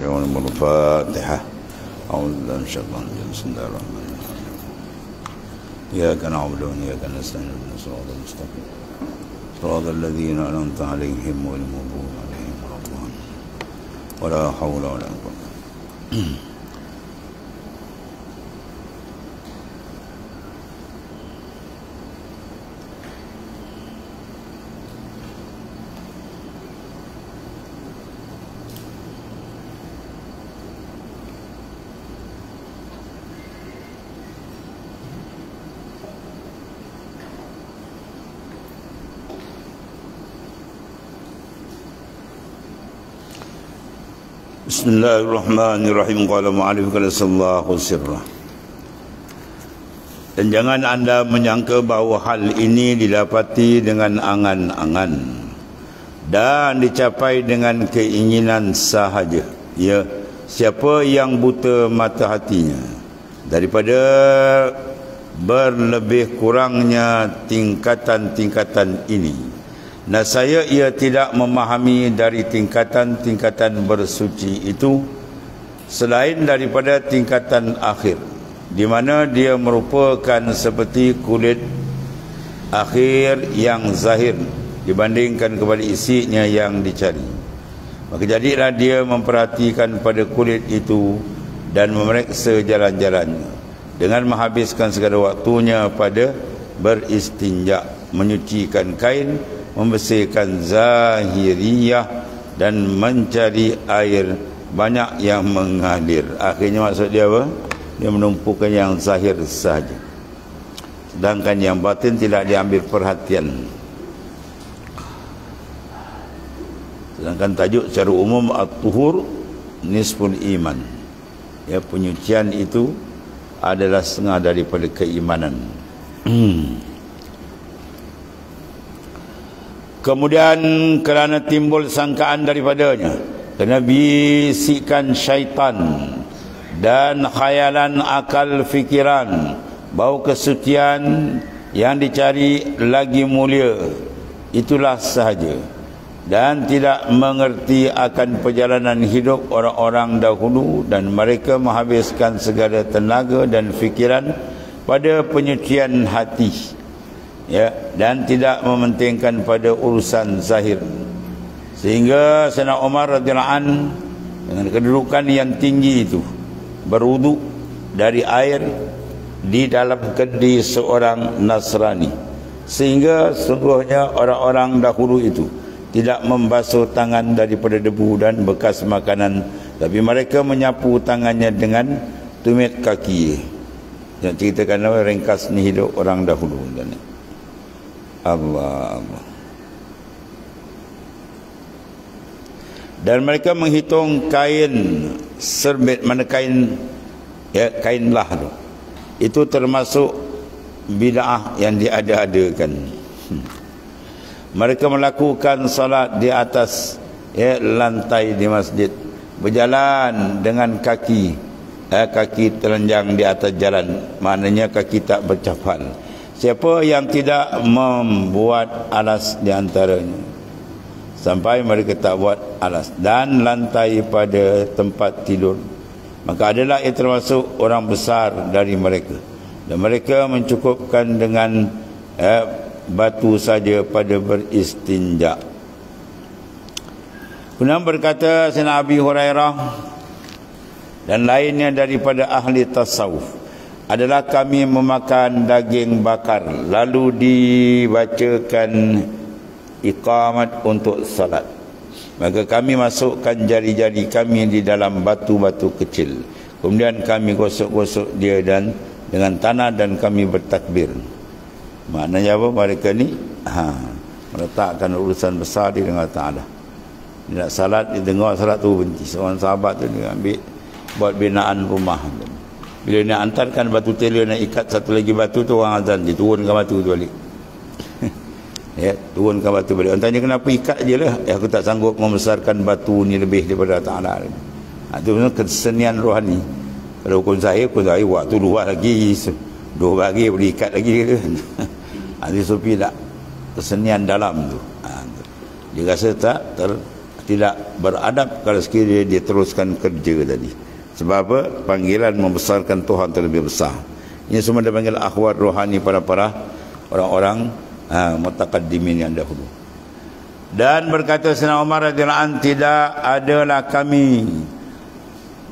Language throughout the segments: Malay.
الفاتحة. أعوذ بالله من الشيطان الرجيم. بسم الله الرحمن الرحيم. إياك نعبد وإياك نستعين اهدنا الصراط المستقيم صراط الذين أنعمت عليهم غير المغضوب عليهم ولا الضالين ولا حول ولا قوة. Bismillahirrahmanirrahim. Qala mu'alif sallallahu sirrah. Dan jangan anda menyangka bahawa hal ini didapati dengan angan-angan dan dicapai dengan keinginan sahaja. Ya, siapa yang buta mata hatinya daripada berlebih kurangnya tingkatan-tingkatan ini. Nasaya ia tidak memahami dari tingkatan-tingkatan bersuci itu selain daripada tingkatan akhir, di mana dia merupakan seperti kulit akhir yang zahir dibandingkan kepada isinya yang dicari. Maka jadilah dia memperhatikan pada kulit itu dan memeriksa jalan-jalannya dengan menghabiskan segala waktunya pada beristinja, menyucikan kain, membersihkan zahiriyah dan mencari air banyak yang mengalir. Akhirnya maksud dia apa? Dia menumpukan yang zahir sahaja, sedangkan yang batin tidak diambil perhatian. Sedangkan tajuk secara umum at-tuhur nisful iman. Ya, penyucian itu adalah setengah daripada keimanan. Kemudian kerana timbul sangkaan daripadanya, kerana bisikan syaitan dan khayalan akal fikiran bahawa kesucian yang dicari lagi mulia, itulah sahaja, dan tidak mengerti akan perjalanan hidup orang-orang dahulu, dan mereka menghabiskan segala tenaga dan fikiran pada penyucian hati, ya, dan tidak mementingkan pada urusan zahir. Sehingga Sayyidina Umar radhiyallahu an dengan kedudukan yang tinggi itu berwudu dari air di dalam kendi seorang Nasrani, sehingga sungguhnya orang-orang dahulu itu tidak membasuh tangan daripada debu dan bekas makanan, tapi mereka menyapu tangannya dengan tumit kaki. Yang ceritakan ringkas ni hidup orang dahulu. Allah. Dan mereka menghitung kain serbet, mana kain, ya, kain lah tu, itu termasuk bid'ah yang diada-adakan. Mereka melakukan salat di atas, ya, lantai di masjid, berjalan dengan kaki, kaki telanjang di atas jalan, maknanya kaki tak bercapal. Siapa yang tidak membuat alas di antaranya, sampai mereka tak buat alas, dan lantai pada tempat tidur, maka adalah ia termasuk orang besar dari mereka, dan mereka mencukupkan dengan batu saja pada beristinja. Kemudian berkata Sayyidina Abi Hurairah dan lainnya daripada ahli tasawuf, adalah kami memakan daging bakar, lalu dibacakan iqamat untuk salat, maka kami masukkan jari-jari kami di dalam batu-batu kecil, kemudian kami gosok-gosok dia dan dengan tanah, dan kami bertakbir. Maknanya apa? Mereka ni meletakkan urusan besar di dengan Ta'ala. Dia nak salat, dia dengar salat tu benci. Seorang sahabat tu dia ambil buat binaan rumah. Bila nak hantarkan batu tela, nak ikat satu lagi batu tu, orang azan, dia turunkan batu tu balik. Ya, turunkan batu balik. Orang tanya kenapa ikat je lah. Aku tak sanggup membesarkan batu ni lebih daripada Ta'ala. Itu sebenarnya kesenian rohani. Kalau hukum saya waktu luar lagi, 2 hari boleh ikat lagi ke. Ahli sufi tak, kesenian dalam tu. Dia rasa tak tidak beradab kalau sekiranya dia teruskan kerja tadi. Sebab apa? Panggilan membesarkan Tuhan terlebih besar. Ini semua dipanggil akhwat rohani para orang-orang mutaqaddimin yang dahulu. Dan berkata Sayyidina Umar radhiyallahu anhu, tidak adalah kami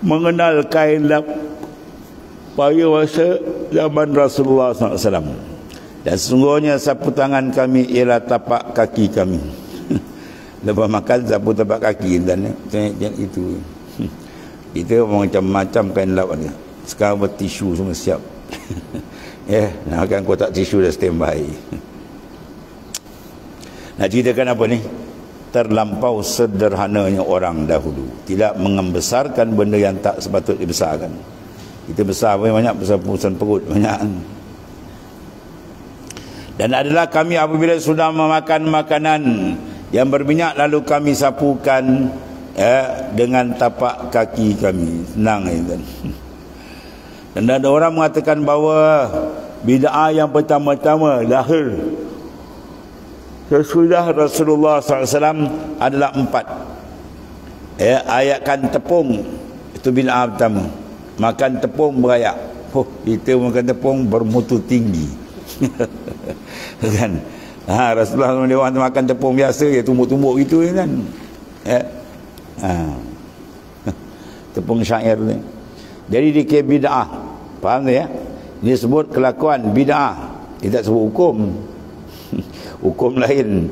mengenal kain lap pada masa zaman Rasulullah SAW. Dan sesungguhnya sapu tangan kami ialah tapak kaki kami. Lepas makan sapu tapak kaki dan itu. Kita macam-macam kain lap ni. Sekarang bertisu semua siap. Nak makan kotak tisu dah standby. Nak ceritakan apa ni? Terlampau sederhananya orang dahulu, tidak membesarkan benda yang tak sepatutnya dibesarkan. Kita besar banyak, besar urusan perut banyak. Dan adalah kami apabila sudah memakan makanan yang berminyak, lalu kami sapukan dengan tapak kaki kami. Senang itu. Dan ada orang mengatakan bahawa bid'ah yang pertama-tama lahir sesudah Rasulullah SAW adalah 4. Ayatkan tepung, itu bid'ah pertama. Makan tepung berayak. Kita makan tepung bermutu tinggi. Kan? Rasulullah SAW makan tepung biasa, ya tumbuk-tumbuk gitu kan. Tepung syair ni. Jadi dikira bid'ah. Faham tak ya? Dia sebut kelakuan bid'ah. Dia tak sebut hukum. Hukum lain.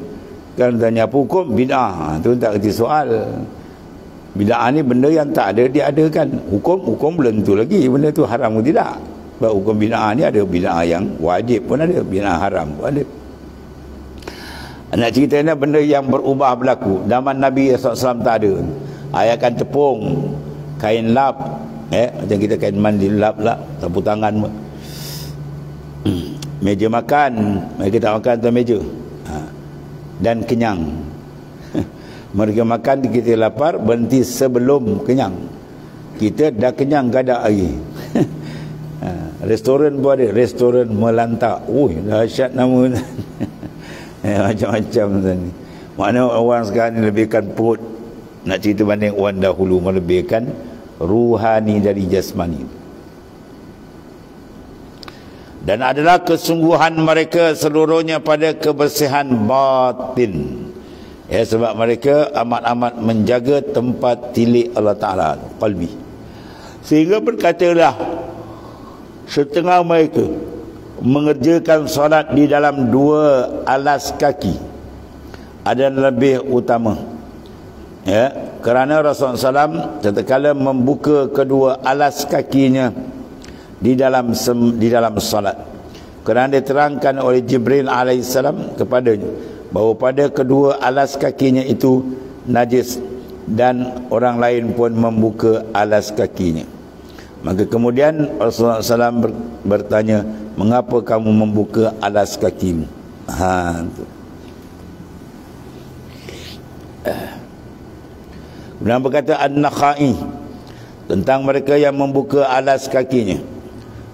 Kan tanya apa hukum? Bid'ah. Tu tak kerti soal. Bid'ah ni benda yang tak ada diadakan. Hukum belum tentu lagi benda tu haram ke tidak. Sebab hukum bid'ah ni ada bid'ah yang wajib pun ada, bid'ah haram pun ada. Nak cerita ni benda yang berubah berlaku. Zaman Nabi SAW tak ada. Ayatkan tepung, kain lap, macam kita kain mandi lap lah, sapu tangan pun. Meja makan, mereka tak makan atas meja. Dan kenyang. Mereka makan, kita lapar, berhenti sebelum kenyang. Kita dah kenyang, gak ada lagi. Restoran pun ada, restoran melantak. Dahsyat nama. Macam-macam ni. Makna orang sekarang ni lebihkan perut. Nak cerita banding orang dahulu melebihkan ruhani dari jasmani. Dan adalah kesungguhan mereka seluruhnya pada kebersihan batin. Sebab mereka amat-amat menjaga tempat tilik Allah Ta'ala, qalbi. Sehingga berkatalah setengah mereka mengerjakan solat di dalam 2 alas kaki adalah lebih utama. Kerana Rasulullah SAW tatkala membuka kedua alas kakinya di dalam salat, kerana diterangkan oleh Jibril alaihissalam kepadanya bahawa pada kedua alas kakinya itu najis dan orang lain pun membuka alas kakinya. Maka kemudian Rasulullah SAW bertanya, mengapa kamu membuka alas kakimu? Kemudian berkata An-Nakhai tentang mereka yang membuka alas kakinya,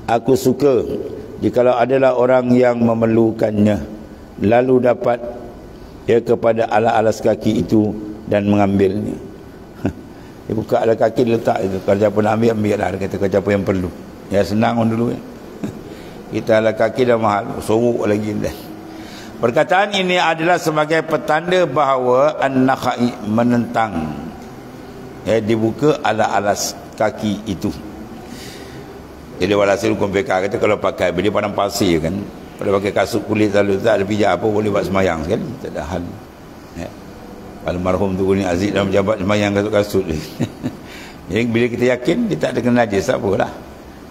aku suka jikalau adalah orang yang memerlukannya lalu dapat kepada alas kaki itu dan mengambilnya. Dia buka alas kaki, letak itu. Kalau siapa nak ambil lah. Dia kata kalau siapa yang perlu. Senang orang dulu. Kita alas kaki dah mahal, sorok lagi dah. Perkataan ini adalah sebagai petanda bahawa An-Nakhai menentang dibuka alas kaki itu. Jadi walhasil hukum fiqh kata kalau pakai, dia padang pasir kan, kalau pakai kasut kulit lalu tak ada pijak apa, boleh buat semayang sekali, tak ada hal. Almarhum tu ni Aziz dalam jabat semayang kasut-kasut. Jadi bila kita yakin dia tak ada kena najis, tak apalah.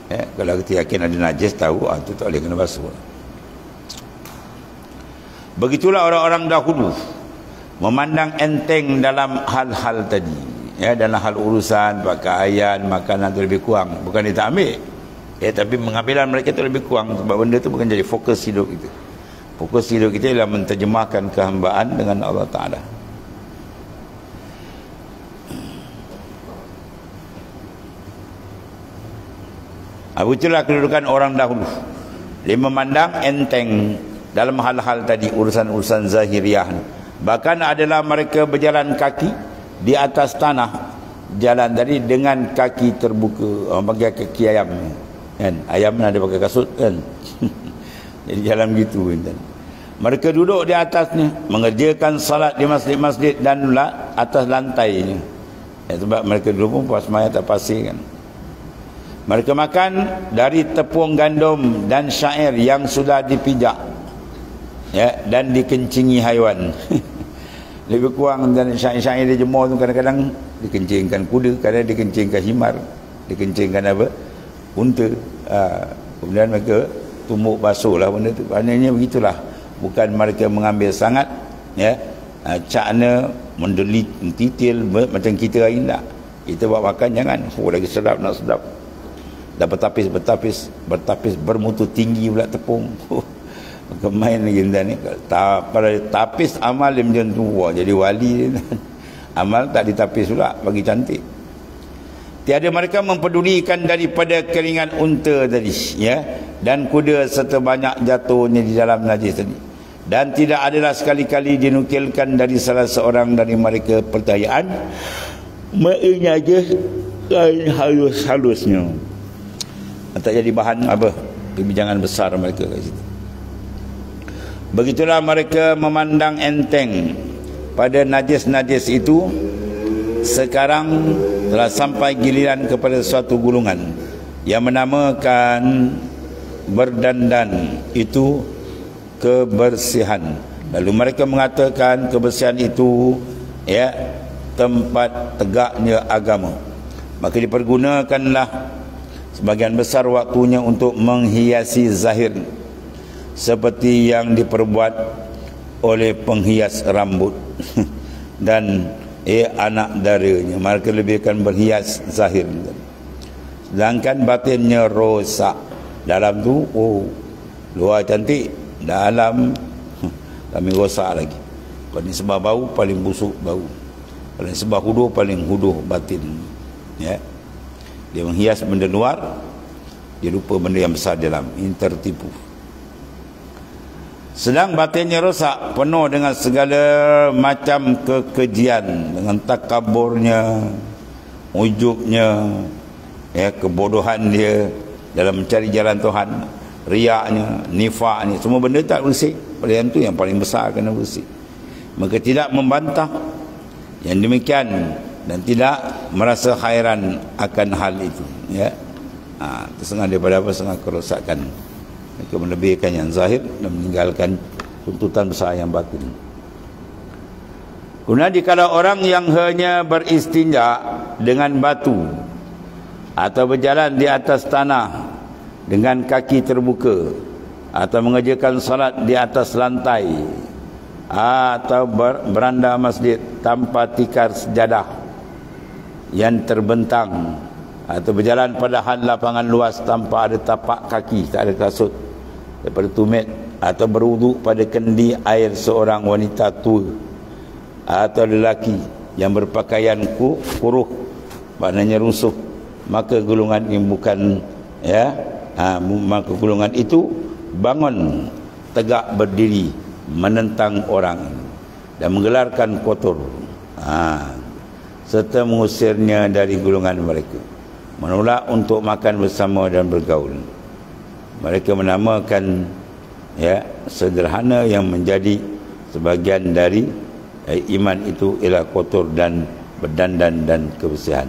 Kalau kita yakin ada najis, tahu tu tak boleh kena basuh. Begitulah orang-orang dahulu memandang enteng dalam hal-hal tadi. Dalam hal urusan pakaian, makanan tu lebih kurang. Bukan dia tak ambil, tapi pengambilan mereka tu lebih kurang. Sebab benda tu bukan jadi fokus hidup kita. Fokus hidup kita ialah menterjemahkan kehambaan dengan Allah Ta'ala. Itulah kedudukan orang dahulu. Dia memandang enteng dalam hal-hal tadi, urusan-urusan zahiriah. Bahkan adalah mereka berjalan kaki di atas tanah jalan tadi dengan kaki terbuka. Orang panggil kaki ayam kan, ayam ada pakai kasut kan. Jadi jalan begitu kan. Mereka duduk di atasnya, mengerjakan salat di masjid-masjid dan atas lantainya. Sebab mereka dulu pun puas maya tak pasir kan. Mereka makan dari tepung gandum dan syair yang sudah dipijak, dan dikencingi haiwan. Lebih kurang dan syair-syair dia jemur tu kadang-kadang dikencingkan kuda, kadang dikencingkan himar, dikencingkan apa? Unta. Kemudian mereka tumbuk basuh lah benda tu. Maknanya begitulah. Bukan mereka mengambil sangat, cakna mendelit, titil macam kita hari ni tak. Kita buat makan jangan, lagi sedap nak sedap. Dah bertapis bermutu tinggi pula tepung. Main lagi ni. Pada tapis amal dia macam tu, jadi wali dia. Amal tak ditapis pula, bagi cantik. Tiada mereka mempedulikan daripada keringan unta tadi, dan kuda serta banyak jatuhnya di dalam najis tadi. Dan tidak adalah sekali-kali dinukilkan dari salah seorang dari mereka pertanyaan, maknanya aja kain halus-halusnya. Tak jadi bahan apa perbincangan besar mereka kat situ. Begitulah mereka memandang enteng pada najis-najis itu. Sekarang telah sampai giliran kepada suatu golongan yang menamakan berdandan itu kebersihan. Lalu mereka mengatakan kebersihan itu tempat tegaknya agama. Maka dipergunakanlah sebagian besar waktunya untuk menghiasi zahir, seperti yang diperbuat oleh penghias rambut dan anak daranya. Mereka lebihkan berhias zahir, sedangkan batinnya rosak. Dalam tu luar cantik, dalam kami rosak lagi. Paling sebab bau, paling busuk bau. Paling sebab huduh, paling huduh batin. Dia menghias benda luar, dia lupa benda yang besar dalam. Ini tertipu. Sedang batinnya rosak, penuh dengan segala macam kekejian, dengan takaburnya, ujubnya, kebodohan dia dalam mencari jalan Tuhan, riaknya, nifaknya, semua benda tak bersih. Pada yang tu yang paling besar kena bersih. Maka tidak membantah yang demikian dan tidak merasa hairan akan hal itu. Tersengal daripada apa? Setengah kerosakan. Mereka melebihkan yang zahir dan meninggalkan tuntutan besar yang batin. Kemudian dikala orang yang hanya beristinja dengan batu atau berjalan di atas tanah dengan kaki terbuka, atau mengerjakan salat di atas lantai, atau beranda masjid tanpa tikar sejadah yang terbentang, atau berjalan pada lapangan luas tanpa ada tapak kaki, tak ada kasut daripada tumit, atau berwuduk pada kendi air seorang wanita tua atau lelaki yang berpakaian kuruh, maknanya rusuh, maka golongan ini bukan maka golongan itu bangun tegak berdiri menentang orang dan menggelarkan kotor, serta mengusirnya dari golongan mereka, menolak untuk makan bersama dan bergaul. Mereka menamakan sederhana yang menjadi sebagian dari iman itu ialah kotor dan berdandan dan kebersihan.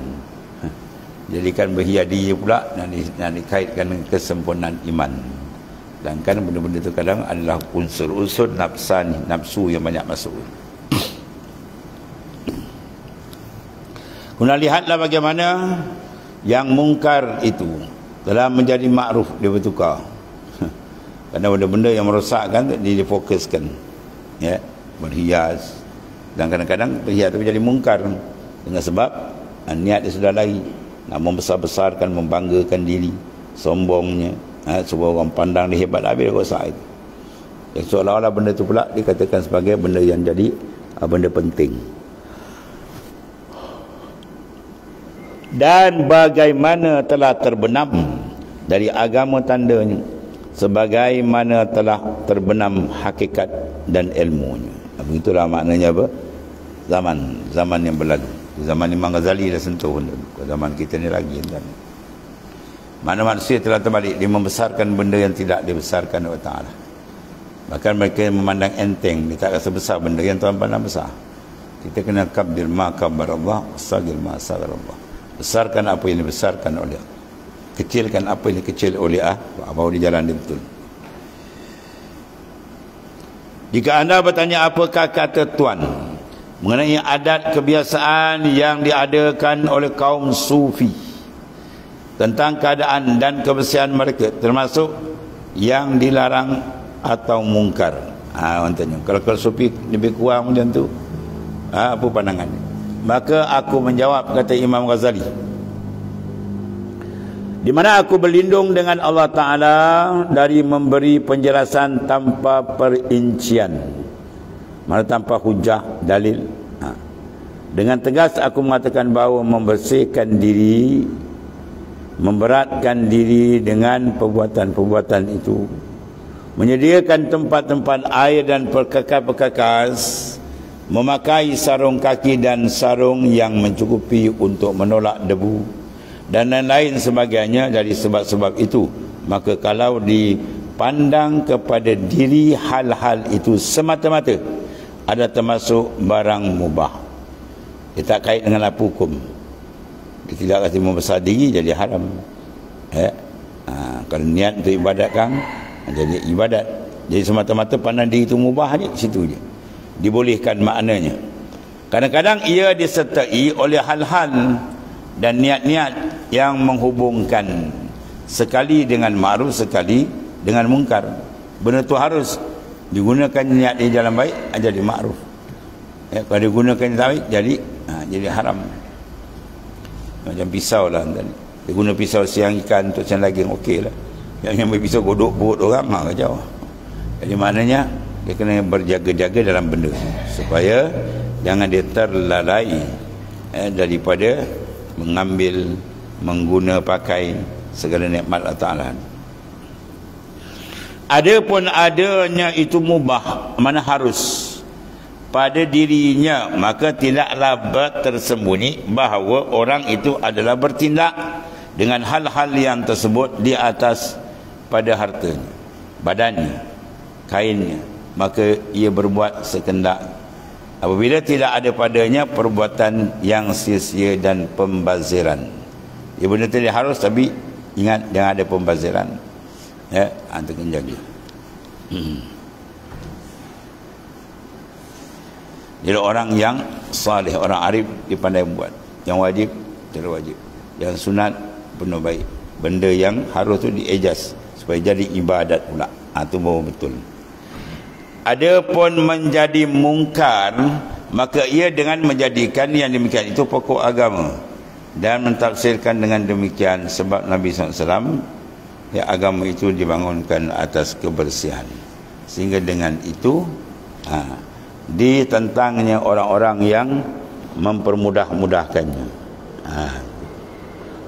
Jadikan berhiadi pula dan dikaitkan dengan kesempurnaan iman. Sedangkan benda-benda itu kadang adalah unsur-unsur nafsu yang banyak masuk. Kemudian lihatlah bagaimana yang mungkar itu telah menjadi makruf, dia bertukar. Kerana benda-benda yang merosakkan difokuskan, berhias, dan kadang-kadang berhias itu menjadi mungkar dengan sebab niat dia sudah lari, nak membesar-besarkan, membanggakan diri, sombongnya, semua orang pandang dia hebat, habis dia rosak itu. Yang seolah-olah benda itu pula dikatakan sebagai benda yang jadi benda penting. Dan bagaimana telah terbenam dari agama tandanya, sebagaimana telah terbenam hakikat dan ilmunya. Begitulah maknanya apa? Zaman yang berlalu. Zaman Imam Ghazali dah sentuh. Zaman kita ni lagi kan. Mana manusia telah terbalik, dia membesarkan benda yang tidak dibesarkan oleh Ta'ala. Bahkan mereka memandang enteng, dia tak rasa besar benda yang Tuhan pandang besar. Kita kena kabdir ma kabar Allah, sagir ma sagar Allah. Besarkan apa yang dibesarkan oleh Allah, kecilkan apa yang dikecil oleh Allah, bahawa di jalan dia betul. Jika anda bertanya apakah kata Tuan mengenai adat kebiasaan yang diadakan oleh kaum Sufi tentang keadaan dan kebersihan mereka, termasuk yang dilarang atau mungkar. Orang tanya, kalau Sufi lebih kurang macam tu, apa pandangannya? Maka aku menjawab, kata Imam Ghazali, di mana aku berlindung dengan Allah Ta'ala dari memberi penjelasan tanpa perincian, mana tanpa hujah, dalil. Dengan tegas aku mengatakan bahawa membersihkan diri, memberatkan diri dengan perbuatan-perbuatan itu, menyediakan tempat-tempat air dan perkakas-perkakas, memakai sarung kaki dan sarung yang mencukupi untuk menolak debu, dan lain-lain sebagainya dari sebab-sebab itu, maka kalau dipandang kepada diri hal-hal itu semata-mata ada termasuk barang mubah. Dia tak kait dengan apa hukum. Dia tidak kata membesar diri jadi haram. Kalau niat untuk ibadatkan, jadi ibadat. Jadi semata-mata pandang diri itu mubah je, situ je dibolehkan maknanya. Kadang-kadang ia disertai oleh hal-hal dan niat-niat yang menghubungkan, sekali dengan ma'ruf, sekali dengan mungkar. Benda tu harus digunakan niat di jalan baik, jadi ma'ruf. Kalau digunakan di baik, jadi haram. Macam pisau lah tadi. Dia guna pisau siang ikan untuk siang daging, okey lah. Yang ambil pisau godok perut orang, kacau. Jadi maknanya dia kena berjaga-jaga dalam benda supaya jangan dia terlalai daripada mengambil, mengguna, pakai segala nikmat Allah Ta'ala. Adapun adanya itu mubah, mana harus pada dirinya, maka tidaklah tersembunyi bahawa orang itu adalah bertindak dengan hal-hal yang tersebut di atas pada hartanya, badannya, kainnya, maka ia berbuat sekendak apabila tidak ada padanya perbuatan yang sia-sia dan pembaziran. Ia benda tadi harus, tapi ingat jangan ada pembaziran. Untuk menjaga. Jadi orang yang salih, orang arif, dia pandai buat. Yang wajib, tidak wajib. Yang sunat, penuh baik. Benda yang harus tu diejaz supaya jadi ibadat pula. Itu baru betul. Adapun menjadi mungkar, maka ia dengan menjadikan yang demikian itu pokok agama dan mentafsirkan dengan demikian, sebab Nabi SAW, ya, agama itu dibangunkan atas kebersihan, sehingga dengan itu ditentangnya orang-orang yang mempermudah-mudahkannya,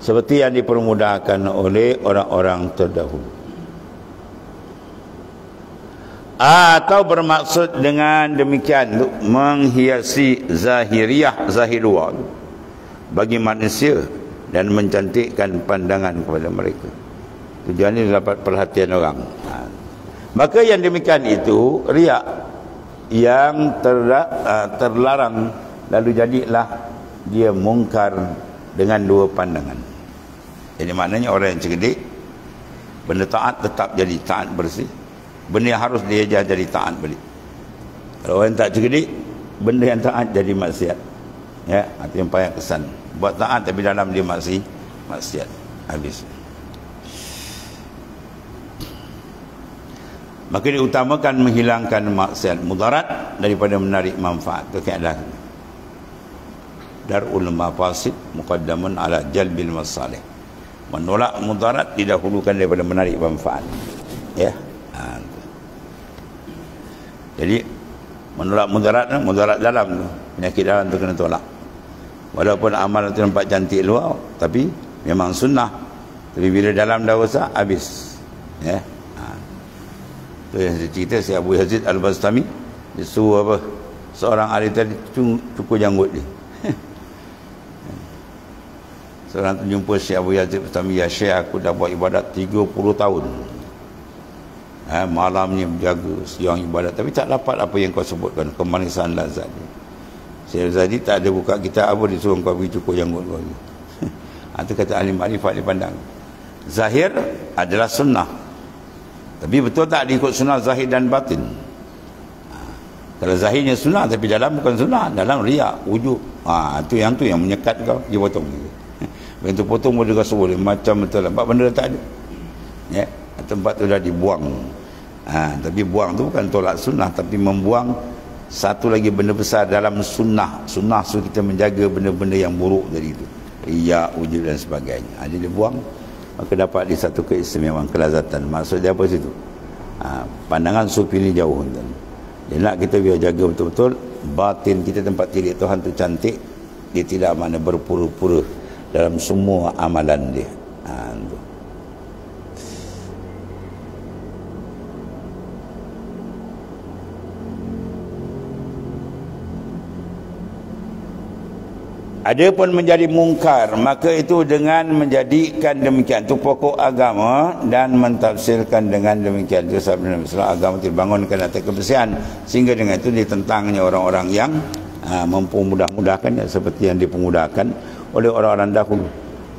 seperti yang dipermudahkan oleh orang-orang terdahulu. Atau bermaksud dengan demikian menghiasi zahiriyah, zahir luar bagi manusia dan mencantikkan pandangan kepada mereka. Tujuannya dapat perhatian orang. Maka yang demikian itu riak yang terlarang, lalu jadilah dia mungkar dengan dua pandangan. Jadi maknanya orang yang cerdik, benda taat tetap jadi taat bersih, benda yang harus dia jadi taat balik. Kalau orang tak cerdik, benda yang taat jadi maksiat. Ya, itu yang payah kesan. Buat taat tapi dalam dia maksiat. Habis. Maka diutamakan menghilangkan maksiat mudarat daripada menarik manfaat. Itu keadaan. Darul mafasid muqaddamun ala jalbil masalih. Menolak mudarat didahulukan daripada menarik manfaat. Ya. Jadi menolak mudarat dalam tu, penyakit dalam tu kena tolak. Walaupun amal tu nampak cantik luar, tapi memang sunnah. Tapi bila dalam dah rosak, habis. Ya. Tu yang saya cerita, si Abu Yazid Al-Bastami, dia suruh apa, seorang ahli tadi cukur janggut dia. Seorang tu jumpa Syekh Abu Yazid Bustami, ya Syekh, aku dah buat ibadat 30 tahun. Malamnya menjaga, siang ibadat, tapi tak dapat apa yang kau sebutkan, kemanisan lazat. Syekh Zadi tak ada buka kitab apa, disuruh kau pergi cukur janggut kau. Itu kata ahli makrifat dipandang. Zahir adalah sunnah, tapi betul tak diikut sunnah zahir dan batin? Kalau zahirnya sunnah tapi dalam bukan sunnah, dalam riak, wujud. Itu yang menyekat kau, dia potong. Begitu potong boleh rasa boleh macam betul lah. Sebab benda tak ada. Ya, tempat tu dah dibuang. Tapi buang tu bukan tolak sunnah, tapi membuang satu lagi benda besar dalam sunnah. Sunnah so kita menjaga benda-benda yang buruk dari itu. Riak, wujud dan sebagainya. Jadi dia buang, maka dapat di satu keistimewaan, kelazatan. Maksud dia apa situ? Pandangan sufi ni jauh. Dia nak kita biar jaga betul-betul batin kita, tempat tilik Tuhan tu cantik. Dia tidak mana berpura-pura dalam semua amalan dia. Tu. Ada pun menjadi mungkar, maka itu dengan menjadikan demikian, itu pokok agama, dan mentafsirkan dengan demikian. Itu sebab agama itu dibangunkan atas kebersihan, sehingga dengan itu ditentangnya orang-orang yang mempermudah-mudahkannya seperti yang dipermudahkan oleh orang-orang dahulu.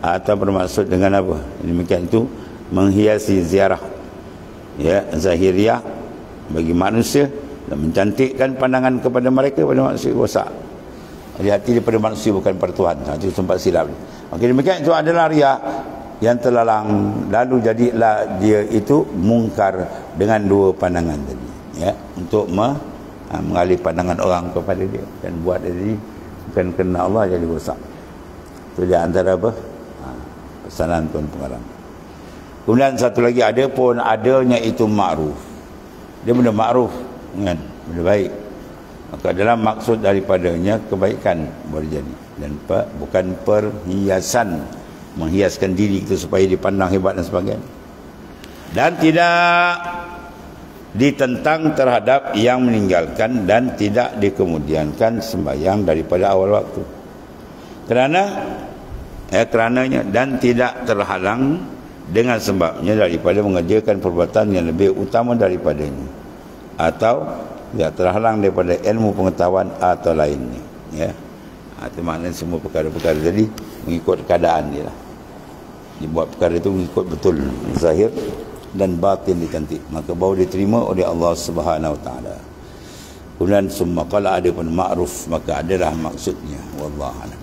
Atau bermaksud dengan apa? Demikian itu menghiasi ziarah, ya, zahiriah bagi manusia dan mencantikkan pandangan kepada mereka, pada manusia rosak. Hati daripada manusia bukan pada Tuhan. Itu tempat silap. Okey, demikian itu adalah riak yang terlalang, lalu jadilah dia itu mungkar dengan dua pandangan tadi, ya, untuk mengalih pandangan orang kepada dia dan buat dia jadi bukan kena Allah, jadi rosak. Itu dia antara apa? Pesanan Tuan Pengarang. Kemudian satu lagi, ada pun adanya itu ma'ruf. Dia benda ma'ruf, kan? Benda baik. Maka dalam maksud daripadanya kebaikan boleh jadi, dan bukan perhiasan, menghiaskan diri kita supaya dipandang hebat dan sebagainya. Dan tidak ditentang terhadap yang meninggalkan, dan tidak dikemudiankan sembahyang daripada awal waktu. Kerananya dan tidak terhalang dengan sebabnya daripada mengerjakan perbuatan yang lebih utama daripadanya, atau tidak terhalang daripada ilmu pengetahuan atau lainnya, ya. Itu maknanya semua perkara-perkara jadi mengikut keadaan dia lah. Dibuat perkara itu mengikut betul zahir dan batin dicantik, maka baru diterima oleh Allah Subhanahu Wa Taala. Kemudian summa qala, ada pun ma'ruf, maka adalah maksudnya, wallahu a'lam.